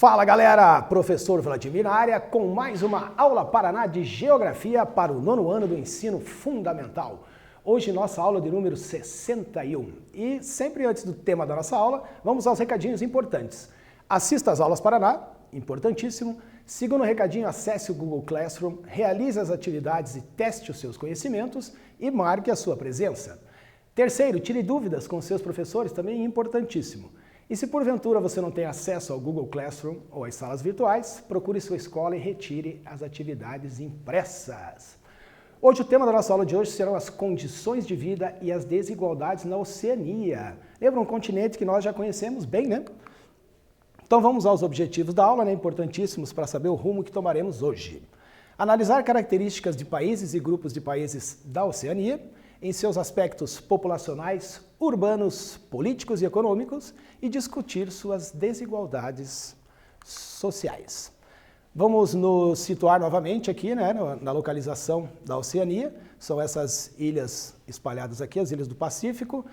Fala galera, professor Vladimir na área com mais uma aula Paraná de Geografia para o nono ano do ensino fundamental. Hoje nossa aula de número 61 e sempre antes do tema da nossa aula, vamos aos recadinhos importantes. Assista às aulas Paraná, importantíssimo. Segundo recadinho, acesse o Google Classroom, realize as atividades e teste os seus conhecimentos e marque a sua presença. Terceiro, tire dúvidas com seus professores, também importantíssimo. E se porventura você não tem acesso ao Google Classroom ou às salas virtuais, procure sua escola e retire as atividades impressas. Hoje o tema da nossa aula de hoje serão as condições de vida e as desigualdades na Oceania. Lembra um continente que nós já conhecemos bem, né? Então vamos aos objetivos da aula, né? Importantíssimos para saber o rumo que tomaremos hoje. Analisar características de países e grupos de países da Oceania, em seus aspectos populacionais, urbanos, políticos e econômicos e discutir suas desigualdades sociais. Vamos nos situar novamente aqui, né, na localização da Oceania. São essas ilhas espalhadas aqui, as ilhas do Pacífico,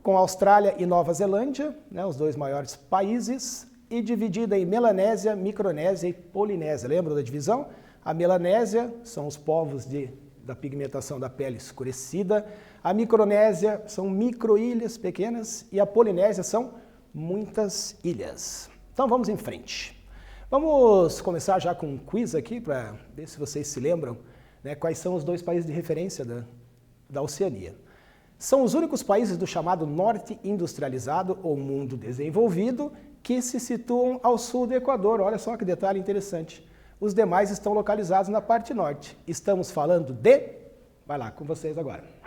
com Austrália e Nova Zelândia, né, os dois maiores países, e dividida em Melanésia, Micronésia e Polinésia. Lembram da divisão? A Melanésia são os povos da pigmentação da pele escurecida, a Micronésia são micro-ilhas pequenas e a Polinésia são muitas ilhas. Então vamos em frente. Vamos começar já com um quiz aqui para ver se vocês se lembram, né, quais são os dois países de referência da Oceania. São os únicos países do chamado Norte Industrializado ou Mundo Desenvolvido que se situam ao sul do Equador. Olha só que detalhe interessante. Os demais estão localizados na parte norte. Estamos falando de... Vai lá, com vocês agora.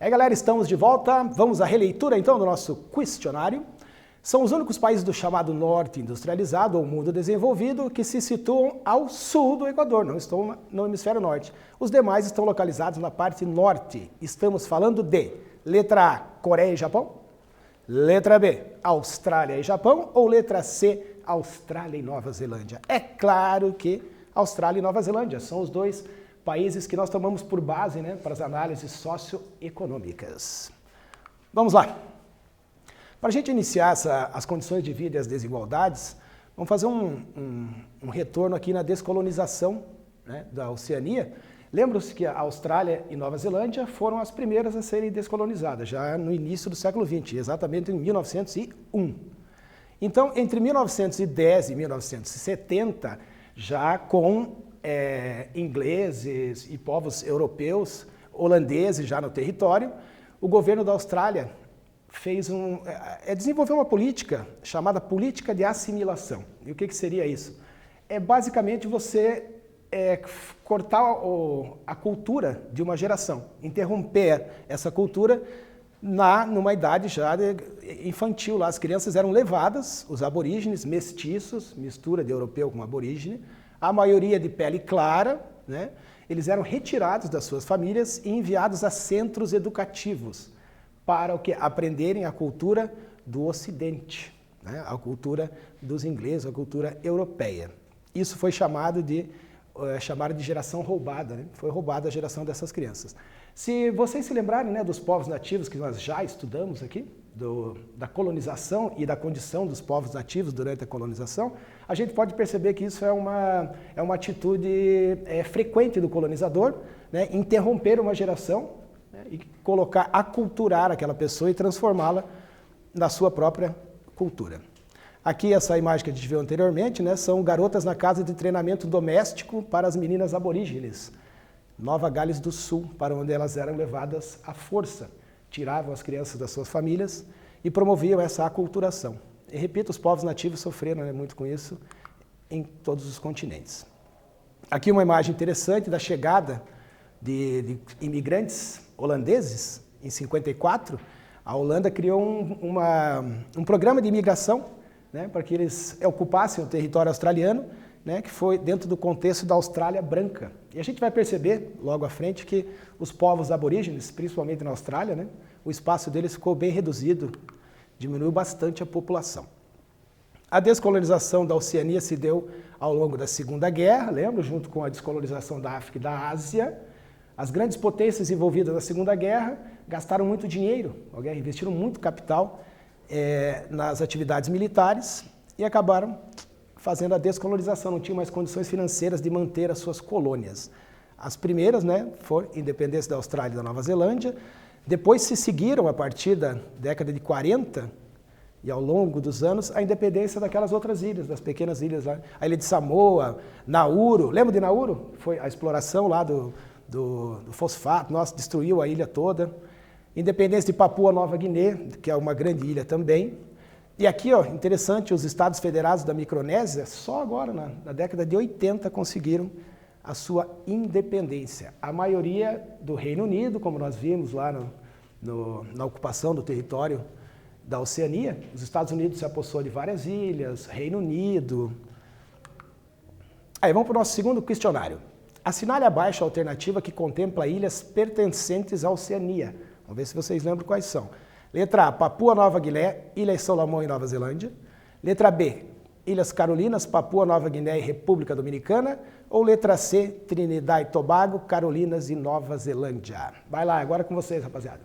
Aí, galera, estamos de volta. Vamos à releitura, então, do nosso questionário. São os únicos países do chamado norte industrializado ou mundo desenvolvido que se situam ao sul do Equador, não estão no hemisfério norte. Os demais estão localizados na parte norte. Estamos falando de letra A, Coreia e Japão, letra B, Austrália e Japão, ou letra C, Austrália e Nova Zelândia. É claro que Austrália e Nova Zelândia são os dois países que nós tomamos por base, né, para as análises socioeconômicas. Vamos lá. Para a gente iniciar as condições de vida e as desigualdades, vamos fazer um retorno aqui na descolonização, né, da Oceania. Lembram-se que a Austrália e Nova Zelândia foram as primeiras a serem descolonizadas, já no início do século XX, exatamente em 1901. Então, entre 1910 e 1970, já com ingleses e povos europeus, holandeses já no território, o governo da Austrália desenvolveu uma política chamada política de assimilação. E o que seria isso? É basicamente você cortar a cultura de uma geração, interromper essa cultura numa idade já infantil. Lá as crianças eram levadas, os aborígenes, mestiços, mistura de europeu com aborígene, a maioria de pele clara, né? Eles eram retirados das suas famílias e enviados a centros educativos para o que? Aprenderem a cultura do Ocidente, né? A cultura dos ingleses, a cultura europeia. Isso foi chamado de geração roubada, né? Foi roubada a geração dessas crianças. Se vocês se lembrarem, né, dos povos nativos que nós já estudamos aqui, da colonização e da condição dos povos nativos durante a colonização, a gente pode perceber que isso é uma atitude frequente do colonizador, né, interromper uma geração, né, e aculturar aquela pessoa e transformá-la na sua própria cultura. Aqui, essa imagem que a gente viu anteriormente, né, são garotas na casa de treinamento doméstico para as meninas aborígenes, Nova Gales do Sul, para onde elas eram levadas à força. Tiravam as crianças das suas famílias e promoviam essa aculturação. E repito, os povos nativos sofreram, né, muito com isso em todos os continentes. Aqui uma imagem interessante da chegada de imigrantes holandeses em 54. A Holanda criou um programa de imigração, né, para que eles ocupassem o território australiano, né, que foi dentro do contexto da Austrália branca. E a gente vai perceber logo à frente que os povos aborígenes, principalmente na Austrália, né, o espaço deles ficou bem reduzido, diminuiu bastante a população. A descolonização da Oceania se deu ao longo da Segunda Guerra, lembra? Junto com a descolonização da África e da Ásia. As grandes potências envolvidas na Segunda Guerra gastaram muito dinheiro, investiram muito capital nas atividades militares e acabaram fazendo a descolonização, não tinham mais condições financeiras de manter as suas colônias. As primeiras, né, foram a independência da Austrália e da Nova Zelândia, depois se seguiram, a partir da década de 40, e ao longo dos anos, a independência daquelas outras ilhas, das pequenas ilhas lá, a ilha de Samoa, Nauru, lembra de Nauru? Foi a exploração lá do fosfato, nossa, destruiu a ilha toda. Independência de Papua Nova Guiné, que é uma grande ilha também. E aqui, ó, interessante, os Estados Federados da Micronésia, só agora, na década de 80, conseguiram a sua independência. A maioria do Reino Unido, como nós vimos lá na ocupação do território da Oceania, os Estados Unidos se apossou de várias ilhas, Reino Unido. Aí, vamos para o nosso segundo questionário. Assinale abaixo a alternativa que contempla ilhas pertencentes à Oceania. Vamos ver se vocês lembram quais são. Letra A, Papua Nova Guiné, Ilhas Salomão e Nova Zelândia. Letra B, Ilhas Carolinas, Papua Nova Guiné e República Dominicana. Ou letra C, Trinidad e Tobago, Carolinas e Nova Zelândia. Vai lá, agora é com vocês, rapaziada.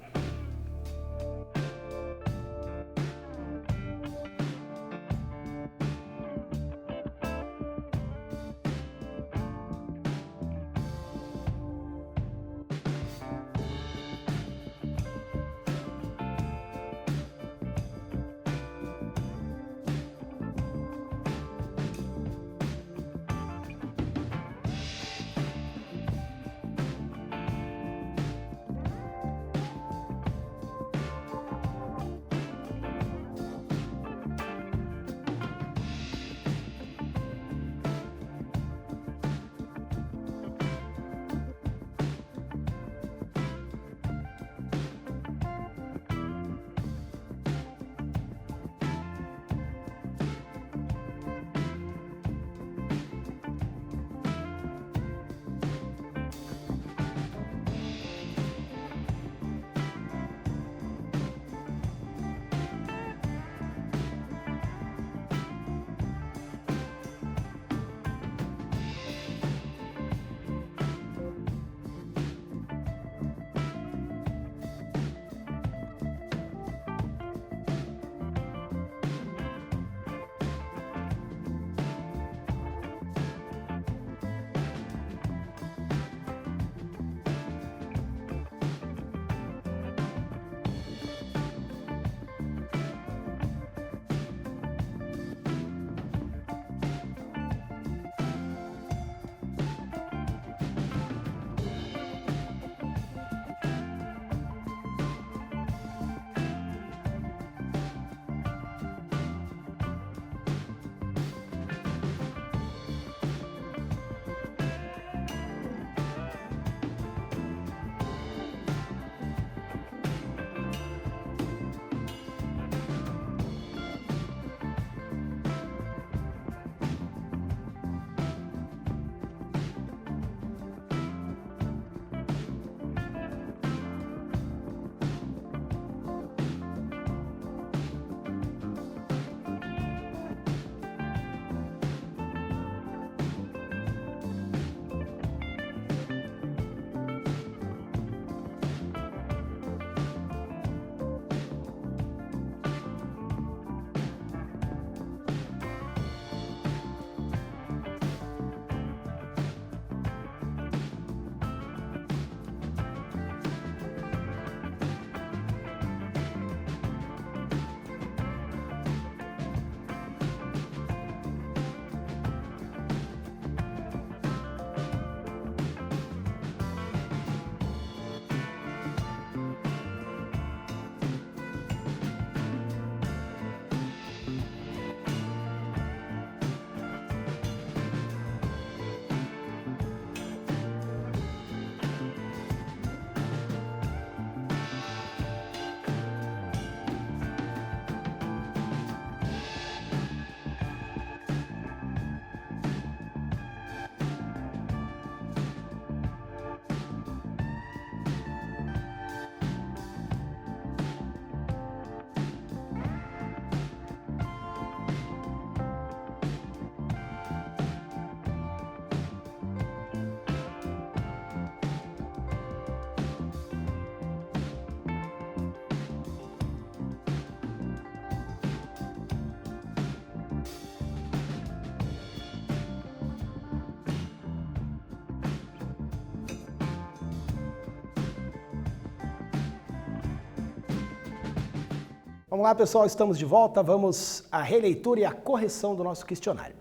Vamos lá, pessoal, estamos de volta. Vamos à releitura e à correção do nosso questionário.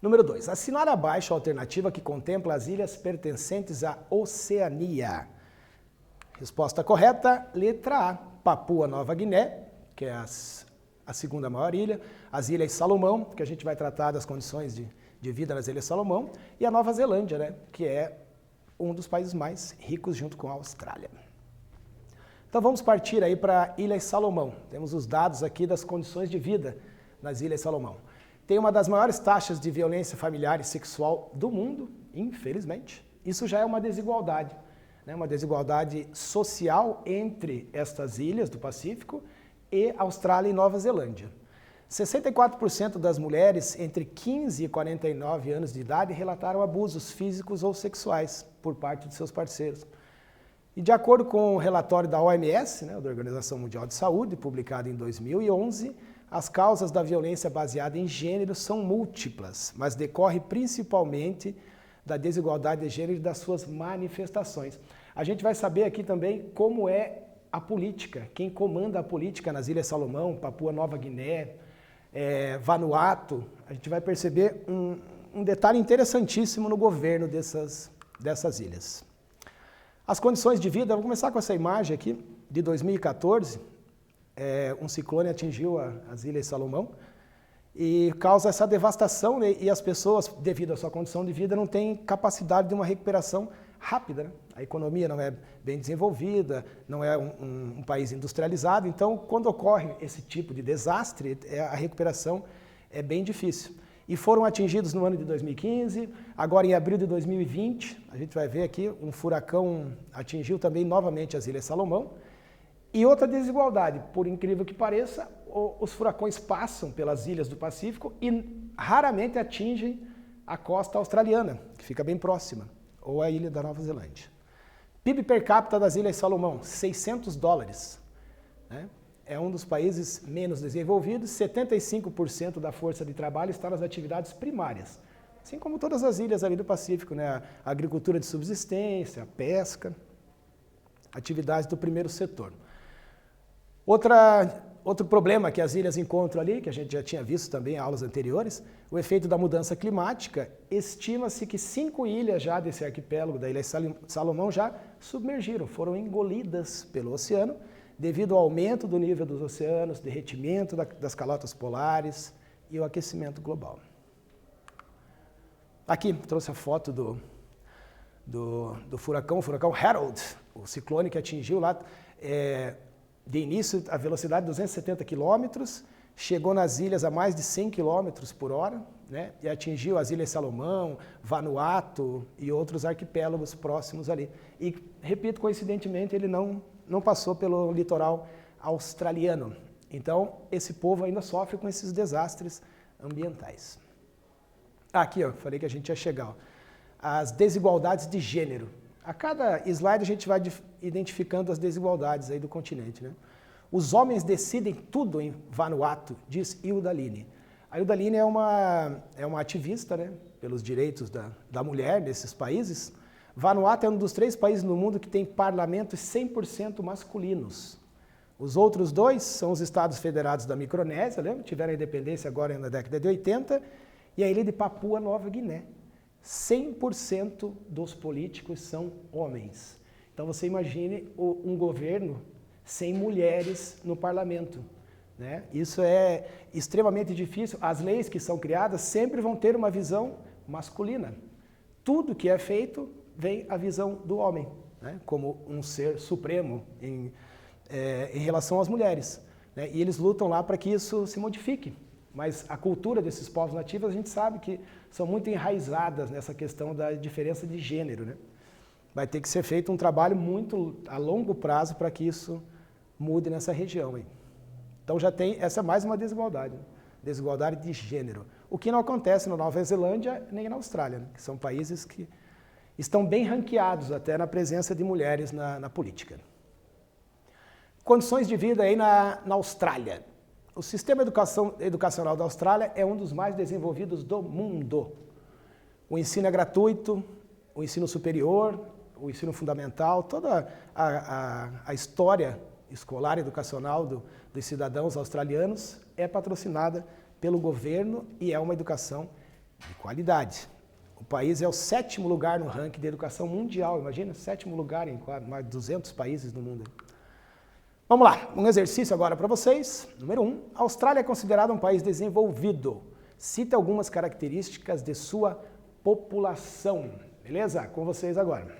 Número 2. Assinar abaixo a alternativa que contempla as ilhas pertencentes à Oceania. Resposta correta, letra A. Papua Nova Guiné, que é a segunda maior ilha. As Ilhas Salomão, que a gente vai tratar das condições de vida nas Ilhas Salomão. E a Nova Zelândia, né, que é um dos países mais ricos junto com a Austrália. Então vamos partir aí para Ilhas Salomão. Temos os dados aqui das condições de vida nas Ilhas Salomão. Tem uma das maiores taxas de violência familiar e sexual do mundo, infelizmente. Isso já é uma desigualdade, né? Uma desigualdade social entre estas ilhas do Pacífico e Austrália e Nova Zelândia. 64% das mulheres entre 15 e 49 anos de idade relataram abusos físicos ou sexuais por parte de seus parceiros. E de acordo com o relatório da OMS, né, da Organização Mundial de Saúde, publicado em 2011, as causas da violência baseada em gênero são múltiplas, mas decorre principalmente da desigualdade de gênero e das suas manifestações. A gente vai saber aqui também como é a política, quem comanda a política nas Ilhas Salomão, Papua Nova Guiné, Vanuatu. A gente vai perceber um detalhe interessantíssimo no governo dessas ilhas. As condições de vida, vou começar com essa imagem aqui, de 2014, um ciclone atingiu as Ilhas Salomão e causa essa devastação, né? E as pessoas, devido à sua condição de vida, não têm capacidade de uma recuperação rápida, né? A economia não é bem desenvolvida, não é um país industrializado, então quando ocorre esse tipo de desastre, a recuperação é bem difícil. E foram atingidos no ano de 2015, agora em abril de 2020, a gente vai ver aqui, um furacão atingiu também novamente as Ilhas Salomão. E outra desigualdade, por incrível que pareça, os furacões passam pelas ilhas do Pacífico e raramente atingem a costa australiana, que fica bem próxima, ou a ilha da Nova Zelândia. PIB per capita das Ilhas Salomão, $600. Né? É um dos países menos desenvolvidos, 75% da força de trabalho está nas atividades primárias, assim como todas as ilhas ali do Pacífico, né? A agricultura de subsistência, a pesca, atividades do primeiro setor. Outro problema que as ilhas encontram ali, que a gente já tinha visto também em aulas anteriores, o efeito da mudança climática. Estima-se que 5 ilhas já desse arquipélago da Ilha Salomão já submergiram, foram engolidas pelo oceano, devido ao aumento do nível dos oceanos, derretimento das calotas polares e o aquecimento global. Aqui, trouxe a foto do furacão, o furacão Harold, o ciclone que atingiu lá, de início a velocidade de 270 km, chegou nas ilhas a mais de 100 km por hora, né, e atingiu as Ilhas Salomão, Vanuatu e outros arquipélagos próximos ali. E, repito, coincidentemente, ele não passou pelo litoral australiano. Então, esse povo ainda sofre com esses desastres ambientais. Aqui, ó, falei que a gente ia chegar. Ó. As desigualdades de gênero. A cada slide a gente vai identificando as desigualdades aí do continente, né? Os homens decidem tudo em Vanuatu, diz Hilda Line. A Hilda Line é uma ativista, né, pelos direitos da mulher nesses países. Vanuatu é um dos 3 países no mundo que tem parlamentos 100% masculinos. Os outros 2 são os Estados Federados da Micronésia, lembra? Tiveram a independência agora na década de 80, e a ilha de Papua Nova Guiné. 100% dos políticos são homens. Então você imagine um governo sem mulheres no parlamento, né? Isso é extremamente difícil. As leis que são criadas sempre vão ter uma visão masculina. Tudo que é feito vem a visão do homem, né? Como um ser supremo em relação às mulheres, né? E eles lutam lá para que isso se modifique. Mas a cultura desses povos nativos, a gente sabe que são muito enraizadas nessa questão da diferença de gênero, né? Vai ter que ser feito um trabalho muito a longo prazo para que isso mude nessa região aí. Então já tem, essa é mais uma desigualdade, né? Desigualdade de gênero. O que não acontece na Nova Zelândia nem na Austrália, né? Que são países que estão bem ranqueados até na presença de mulheres na política. Condições de vida aí na Austrália. O sistema educacional da Austrália é um dos mais desenvolvidos do mundo. O ensino é gratuito, o ensino superior, o ensino fundamental, toda a história escolar educacional dos cidadãos australianos é patrocinada pelo governo e é uma educação de qualidade. O país é o 7º lugar no ranking de educação mundial, imagina, 7º lugar em mais de 200 países no mundo. Vamos lá, um exercício agora para vocês. Número 1, a Austrália é considerada um país desenvolvido. Cite algumas características de sua população. Beleza? Com vocês agora.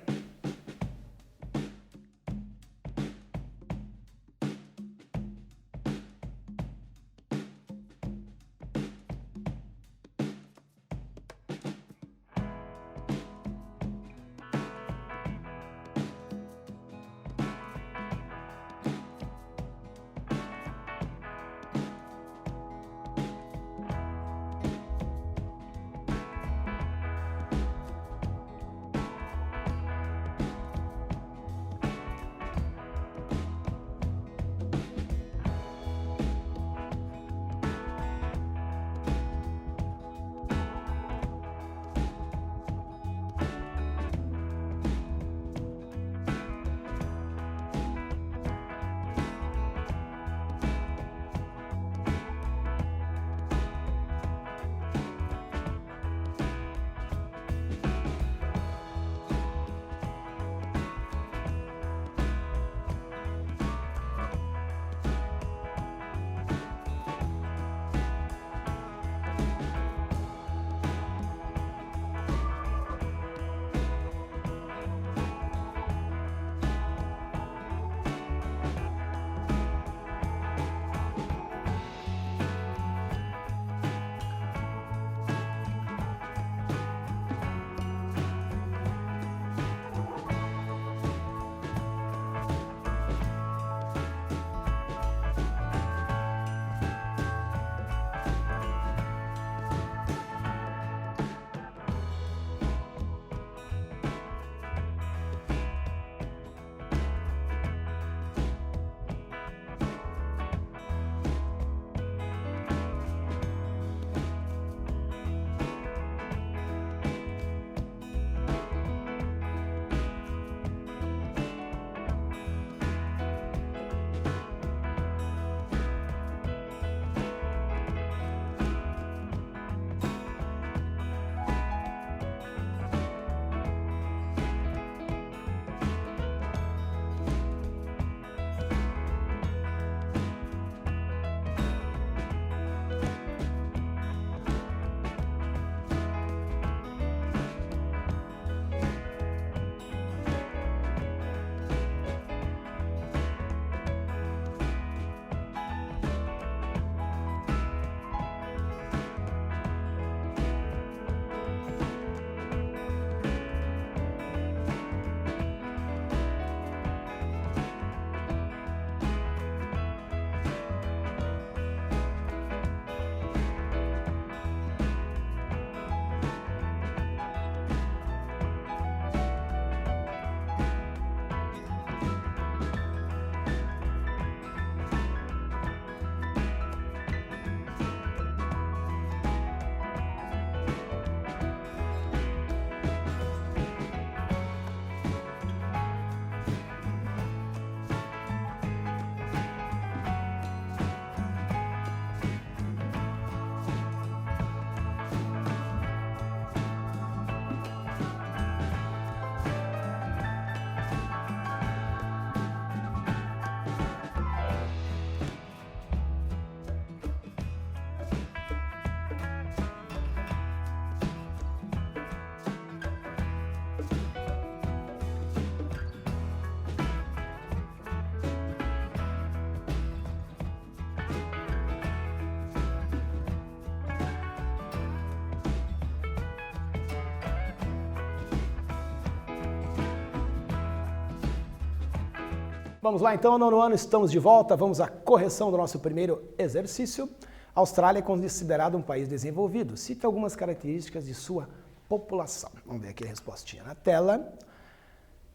Vamos lá então, nono ano, estamos de volta, vamos à correção do nosso primeiro exercício. A Austrália é considerada um país desenvolvido. Cite algumas características de sua população. Vamos ver aqui a respostinha na tela.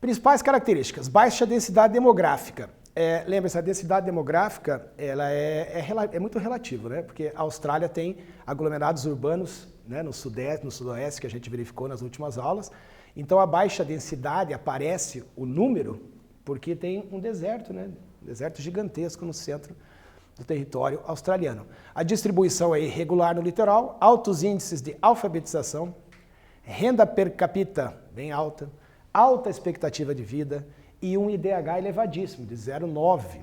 Principais características: baixa densidade demográfica. Lembra-se, a densidade demográfica ela é muito relativa, né? Porque a Austrália tem aglomerados urbanos, né, no sudeste, no sudoeste, que a gente verificou nas últimas aulas. Então a baixa densidade aparece o número porque tem um deserto, né, deserto gigantesco no centro do território australiano. A distribuição é irregular no litoral, altos índices de alfabetização, renda per capita bem alta, alta expectativa de vida e um IDH elevadíssimo, de 0,9.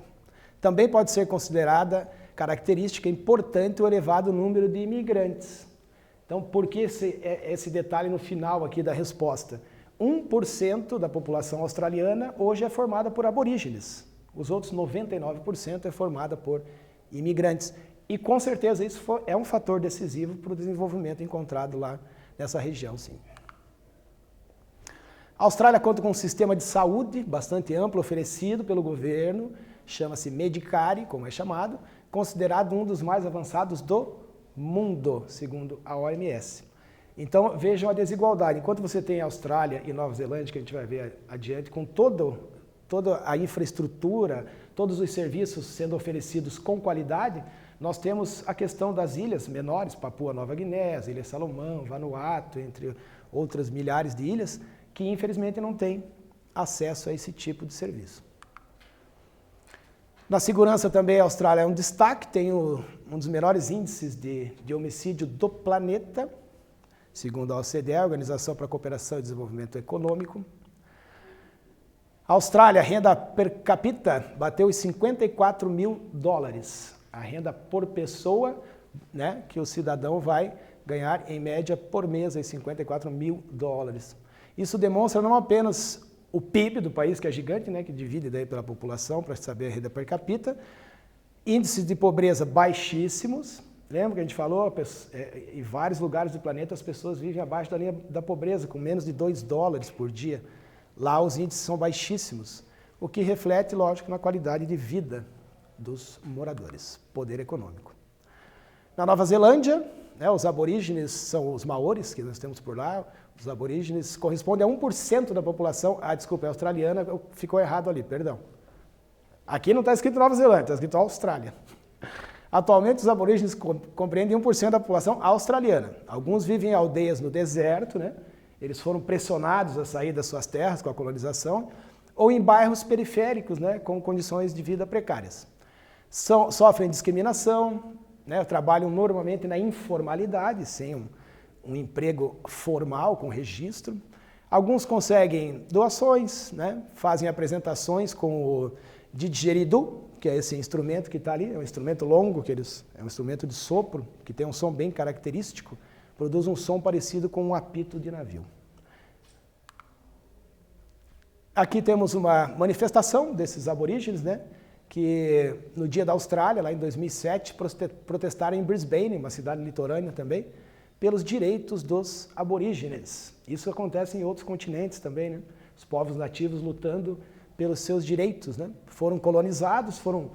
Também pode ser considerada característica importante o elevado número de imigrantes. Então, por que esse detalhe no final aqui da resposta? 1% da população australiana hoje é formada por aborígenes. Os outros 99% é formada por imigrantes. E com certeza isso é um fator decisivo para o desenvolvimento encontrado lá nessa região, sim. A Austrália conta com um sistema de saúde bastante amplo oferecido pelo governo, chama-se Medicare, como é chamado, considerado um dos mais avançados do mundo, segundo a OMS. Então vejam a desigualdade. Enquanto você tem a Austrália e Nova Zelândia, que a gente vai ver adiante, com toda a infraestrutura, todos os serviços sendo oferecidos com qualidade, nós temos a questão das ilhas menores, Papua Nova Guiné, as Ilhas Salomão, Vanuatu, entre outras milhares de ilhas, que infelizmente não têm acesso a esse tipo de serviço. Na segurança também a Austrália é um destaque, tem um dos menores índices de homicídio do planeta, segundo a OCDE, a Organização para a Cooperação e Desenvolvimento Econômico. A Austrália, a renda per capita bateu os 54 mil dólares, a renda por pessoa, né, que o cidadão vai ganhar em média por mês, aí 54 mil dólares. Isso demonstra não apenas o PIB do país, que é gigante, né, que divide daí pela população para saber a renda per capita, índices de pobreza baixíssimos. Lembra que a gente falou, em vários lugares do planeta as pessoas vivem abaixo da linha da pobreza, com menos de 2 dólares por dia. Lá os índices são baixíssimos, o que reflete, lógico, na qualidade de vida dos moradores, poder econômico. Na Nova Zelândia, né, os aborígenes são os maoris, que nós temos por lá. Os aborígenes correspondem a 1% da população. Ah, desculpa, é australiana, ficou errado ali, perdão. Aqui não está escrito Nova Zelândia, está escrito Austrália. Atualmente, os aborígenes compreendem 1% da população australiana. Alguns vivem em aldeias no deserto, né? Eles foram pressionados a sair das suas terras com a colonização, ou em bairros periféricos, né, com condições de vida precárias. Sofrem discriminação, né, trabalham normalmente na informalidade, sem um emprego formal, com registro. Alguns conseguem doações, né, fazem apresentações com o didgeridoo, que é esse instrumento que está ali, é um instrumento longo, é um instrumento de sopro, que tem um som bem característico, produz um som parecido com um apito de navio. Aqui temos uma manifestação desses aborígenes, né, que no Dia da Austrália, lá em 2007, protestaram em Brisbane, uma cidade litorânea também, pelos direitos dos aborígenes. Isso acontece em outros continentes também, né? Os povos nativos lutando pelos seus direitos, né? Foram colonizados, foram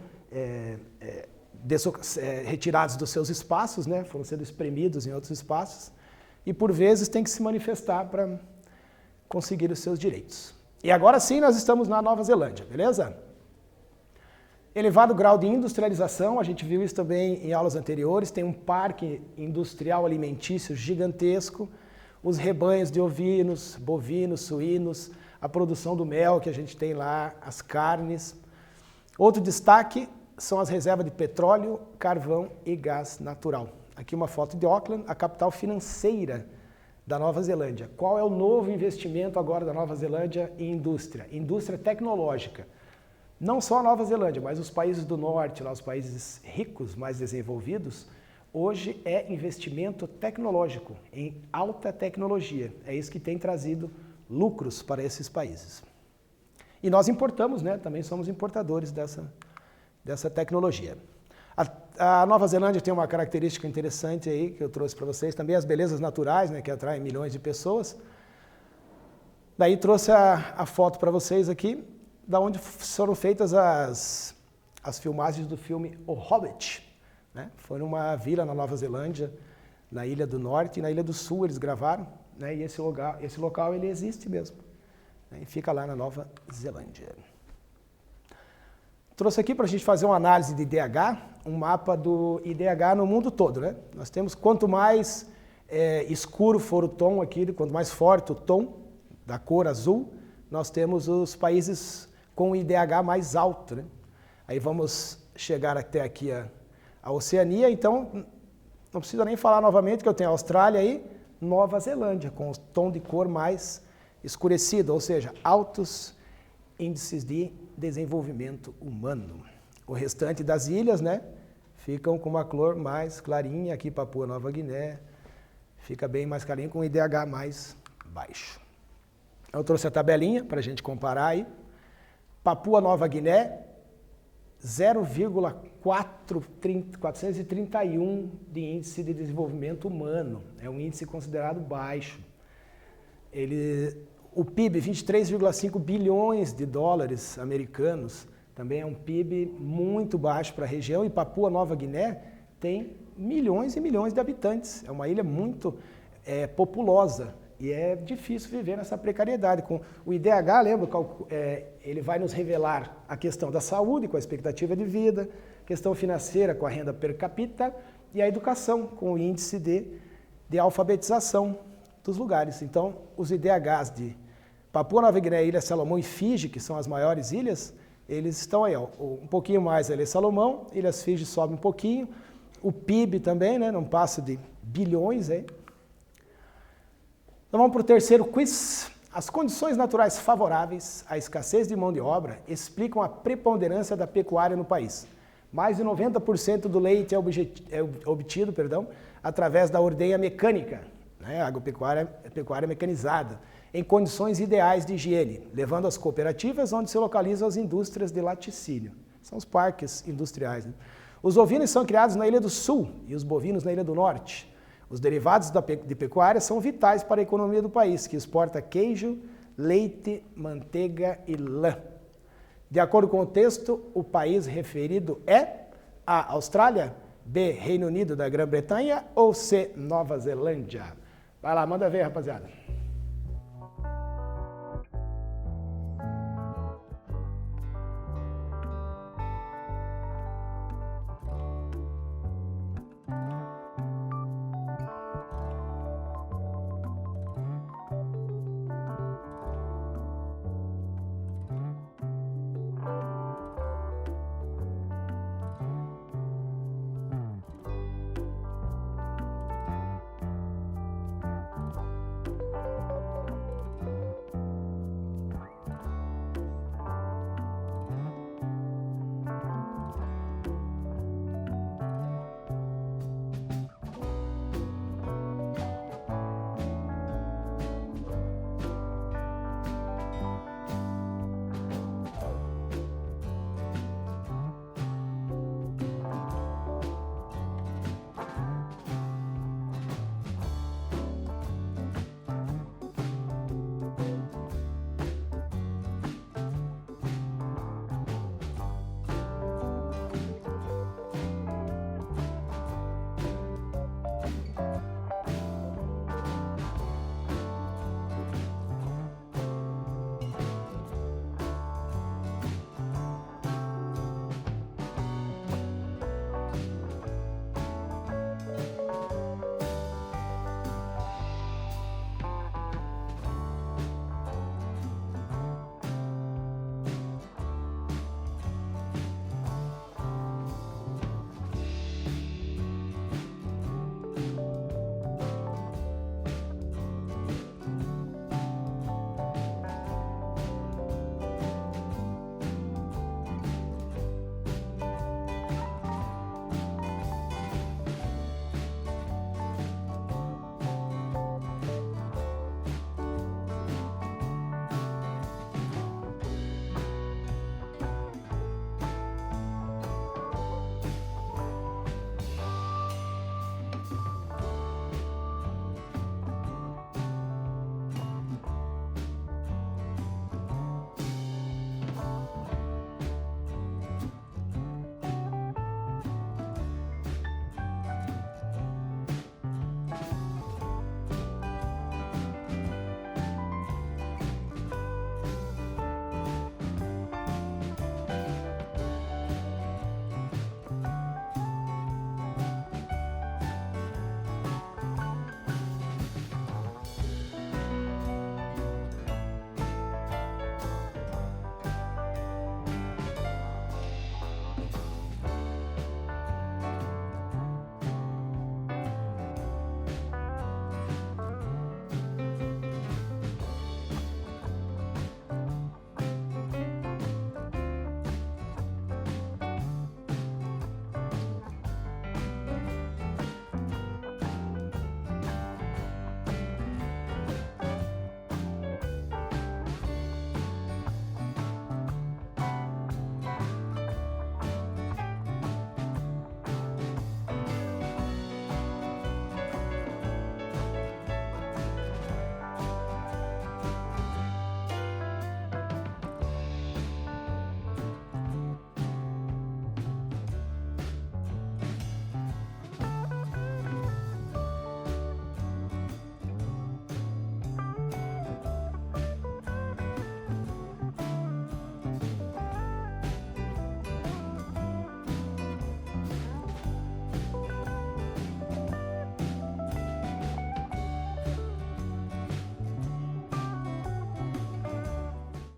retirados dos seus espaços, né? Foram sendo espremidos em outros espaços e, por vezes, têm que se manifestar para conseguir os seus direitos. E agora sim nós estamos na Nova Zelândia, beleza? Elevado grau de industrialização, a gente viu isso também em aulas anteriores, tem um parque industrial alimentício gigantesco, os rebanhos de ovinos, bovinos, suínos, a produção do mel que a gente tem lá, as carnes. Outro destaque são as reservas de petróleo, carvão e gás natural. Aqui uma foto de Auckland, a capital financeira da Nova Zelândia. Qual é o novo investimento agora da Nova Zelândia em indústria? Indústria tecnológica. Não só a Nova Zelândia, mas os países do norte, lá, os países ricos, mais desenvolvidos, hoje é investimento tecnológico, em alta tecnologia. É isso que tem trazido lucros para esses países. E nós importamos, né? Também somos importadores dessa tecnologia. A Nova Zelândia tem uma característica interessante aí, que eu trouxe para vocês, também as belezas naturais, né, que atraem milhões de pessoas. Daí trouxe a foto para vocês aqui, da onde foram feitas as filmagens do filme O Hobbit. Né? Foi numa vila na Nova Zelândia, na Ilha do Norte e na Ilha do Sul eles gravaram, né? E esse local ele existe mesmo, né? E fica lá na Nova Zelândia. Trouxe aqui para a gente fazer uma análise de IDH, um mapa do IDH no mundo todo. Né? Nós temos, quanto mais escuro for o tom aqui, quanto mais forte o tom da cor azul, nós temos os países com o IDH mais alto. Né? Aí vamos chegar até aqui a Oceania, então não precisa nem falar novamente que eu tenho a Austrália e Nova Zelândia, com o tom de cor mais escurecido, ou seja, altos índices de desenvolvimento humano. O restante das ilhas, né, ficam com uma cor mais clarinha, aqui Papua Nova Guiné, fica bem mais clarinho com o IDH mais baixo. Eu trouxe a tabelinha para a gente comparar aí. Papua Nova Guiné, 0,431 de índice de desenvolvimento humano. É um índice considerado baixo. O PIB, 23,5 bilhões de dólares americanos, também é um PIB muito baixo para a região. E Papua Nova Guiné tem milhões e milhões de habitantes. É uma ilha muito populosa. E é difícil viver nessa precariedade. Com o IDH, lembra, ele vai nos revelar a questão da saúde, com a expectativa de vida, questão financeira, com a renda per capita, e a educação, com o índice de alfabetização dos lugares. Então, os IDHs de Papua Nova Guiné, Ilha Salomão e Fiji, que são as maiores ilhas, eles estão aí, ó, um pouquinho mais a Ilha Salomão, Ilhas Fiji sobe um pouquinho, o PIB também, né, não passa de bilhões, hein? Então vamos para o terceiro quiz. As condições naturais favoráveis à escassez de mão de obra explicam a preponderância da pecuária no país. Mais de 90% do leite é obtido através da ordenha mecânica, né, pecuária mecanizada, em condições ideais de higiene, levando às cooperativas onde se localizam as indústrias de laticínio. São os parques industriais. Né? Os ovinos são criados na Ilha do Sul e os bovinos na Ilha do Norte. Os derivados de pecuária são vitais para a economia do país, que exporta queijo, leite, manteiga e lã. De acordo com o texto, o país referido é A, Austrália, B, Reino Unido da Grã-Bretanha ou C, Nova Zelândia. Vai lá, manda ver, rapaziada.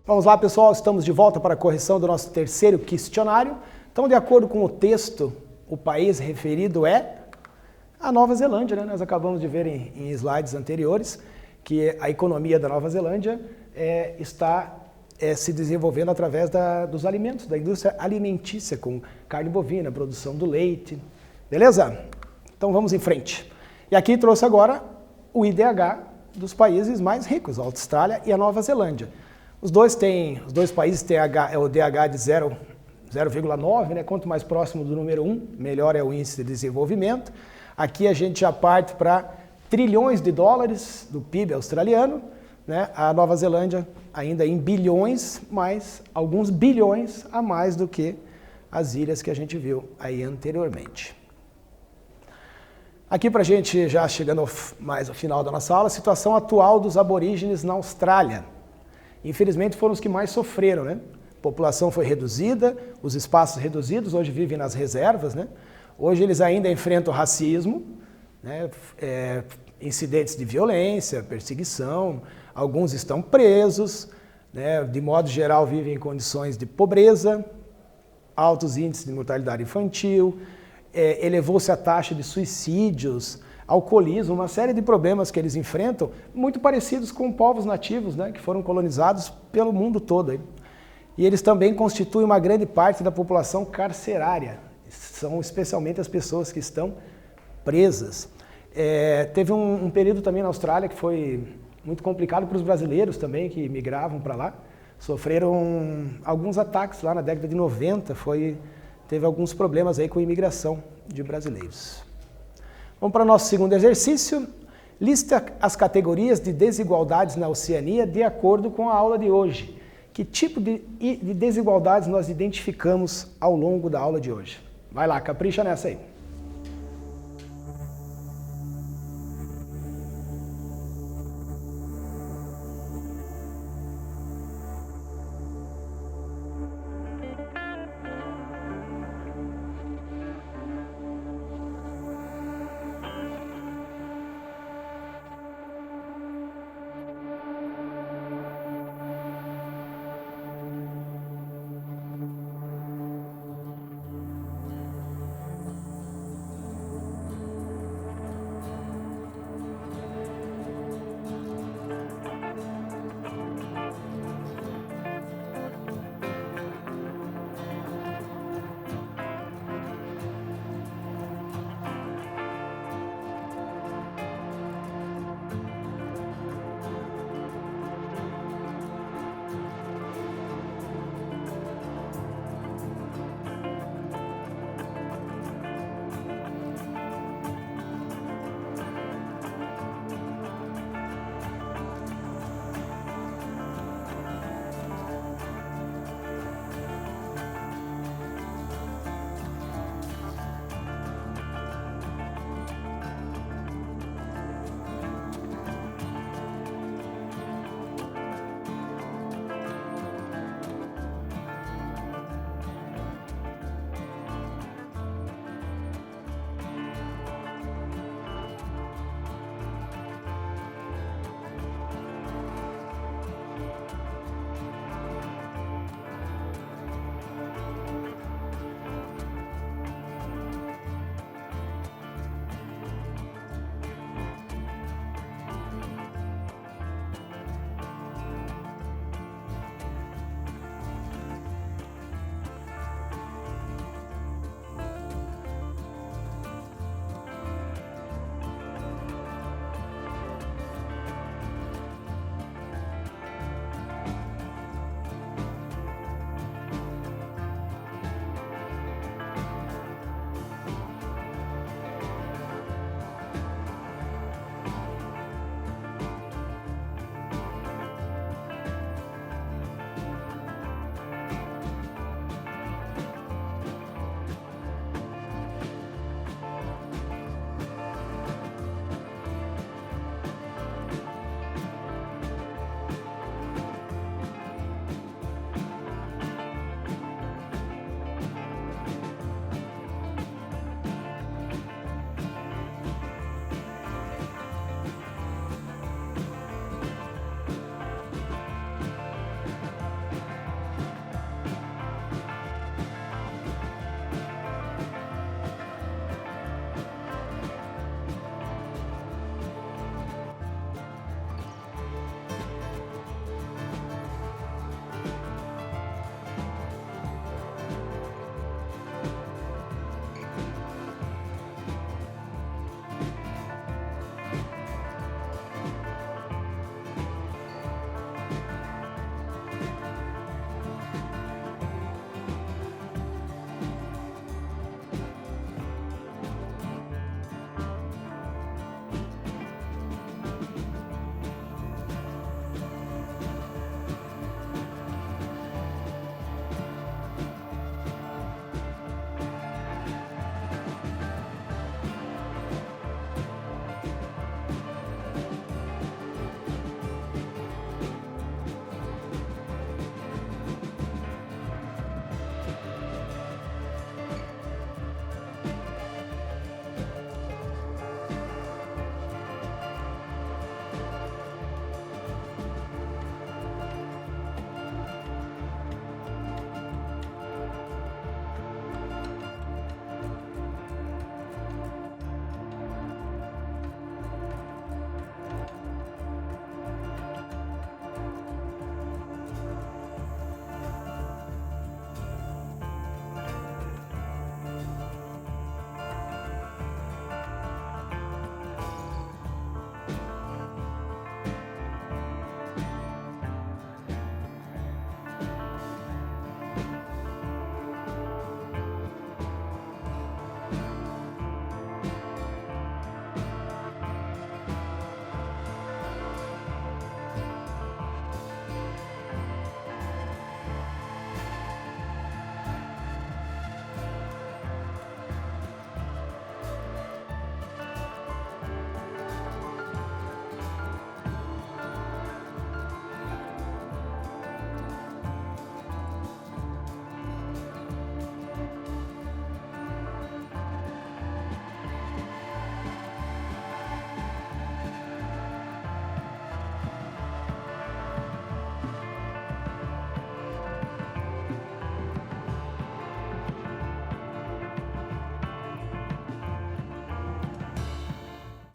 Vamos lá, pessoal, estamos de volta para a correção do nosso terceiro questionário. Então, de acordo com o texto, o país referido é a Nova Zelândia, né? Nós acabamos de ver em slides anteriores que a economia da Nova Zelândia está se desenvolvendo através dos alimentos, da indústria alimentícia, com carne bovina, produção do leite. Beleza? Então vamos em frente. E aqui trouxe agora o IDH dos países mais ricos, a Austrália e a Nova Zelândia. Os dois países têm o DH de 0,9, né? Quanto mais próximo do número 1, melhor é o índice de desenvolvimento. Aqui a gente já parte para trilhões de dólares do PIB australiano, né? A Nova Zelândia ainda em bilhões, mas alguns bilhões a mais do que as ilhas que a gente viu aí anteriormente. Aqui para a gente, já chegando mais ao final da nossa aula, a situação atual dos aborígenes na Austrália. Infelizmente foram os que mais sofreram, né? A população foi reduzida, os espaços reduzidos, hoje vivem nas reservas, né? Hoje eles ainda enfrentam racismo, né? Incidentes de violência, perseguição, alguns estão presos, né? De modo geral vivem em condições de pobreza, altos índices de mortalidade infantil, elevou-se a taxa de suicídios, alcoolismo, uma série de problemas que eles enfrentam, muito parecidos com povos nativos, né? Que foram colonizados pelo mundo todo. Aí. E eles também constituem uma grande parte da população carcerária, são especialmente as pessoas que estão presas. Teve um período também na Austrália que foi muito complicado para os brasileiros também, que migravam para lá. Sofreram alguns ataques lá na década de 90, teve alguns problemas aí com a imigração de brasileiros. Vamos para o nosso segundo exercício. Lista as categorias de desigualdades na Oceania de acordo com a aula de hoje. Que tipo de desigualdades nós identificamos ao longo da aula de hoje? Vai lá, capricha nessa aí.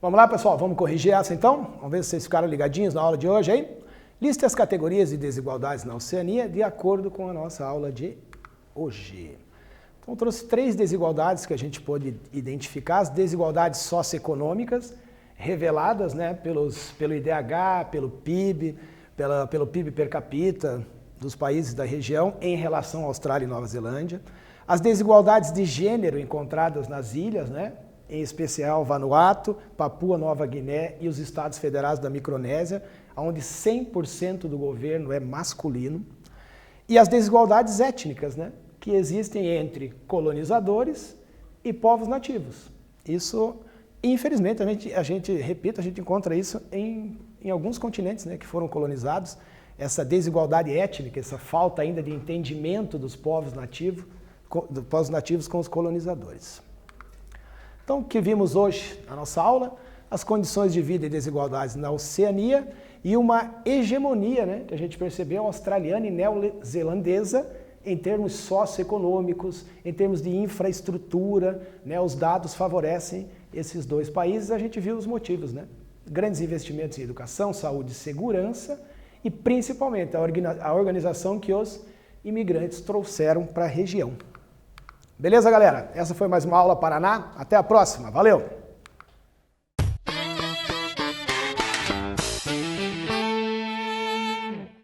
Vamos lá, pessoal, vamos corrigir essa então? Vamos ver se vocês ficaram ligadinhos na aula de hoje aí. Liste as categorias de desigualdades na Oceania de acordo com a nossa aula de hoje. Então, trouxe 3 desigualdades que a gente pôde identificar, as desigualdades socioeconômicas, reveladas, né, pelo IDH, pelo PIB, pelo PIB per capita dos países da região em relação à Austrália e Nova Zelândia. As desigualdades de gênero encontradas nas ilhas, né, em especial Vanuatu, Papua Nova Guiné e os estados federados da Micronésia, onde 100% do governo é masculino. E as desigualdades étnicas, né, que existem entre colonizadores e povos nativos. Isso, infelizmente, a gente encontra isso em alguns continentes, né, que foram colonizados. Essa desigualdade étnica, essa falta ainda de entendimento dos povos nativos com os colonizadores. Então, o que vimos hoje na nossa aula? As condições de vida e desigualdades na Oceania e uma hegemonia, né, que a gente percebeu, australiana e neozelandesa, em termos socioeconômicos, em termos de infraestrutura, né, os dados favorecem esses 2 países, a gente viu os motivos, né? Grandes investimentos em educação, saúde e segurança e principalmente a organização que os imigrantes trouxeram para a região. Beleza, galera? Essa foi mais uma aula Paraná. Até a próxima. Valeu!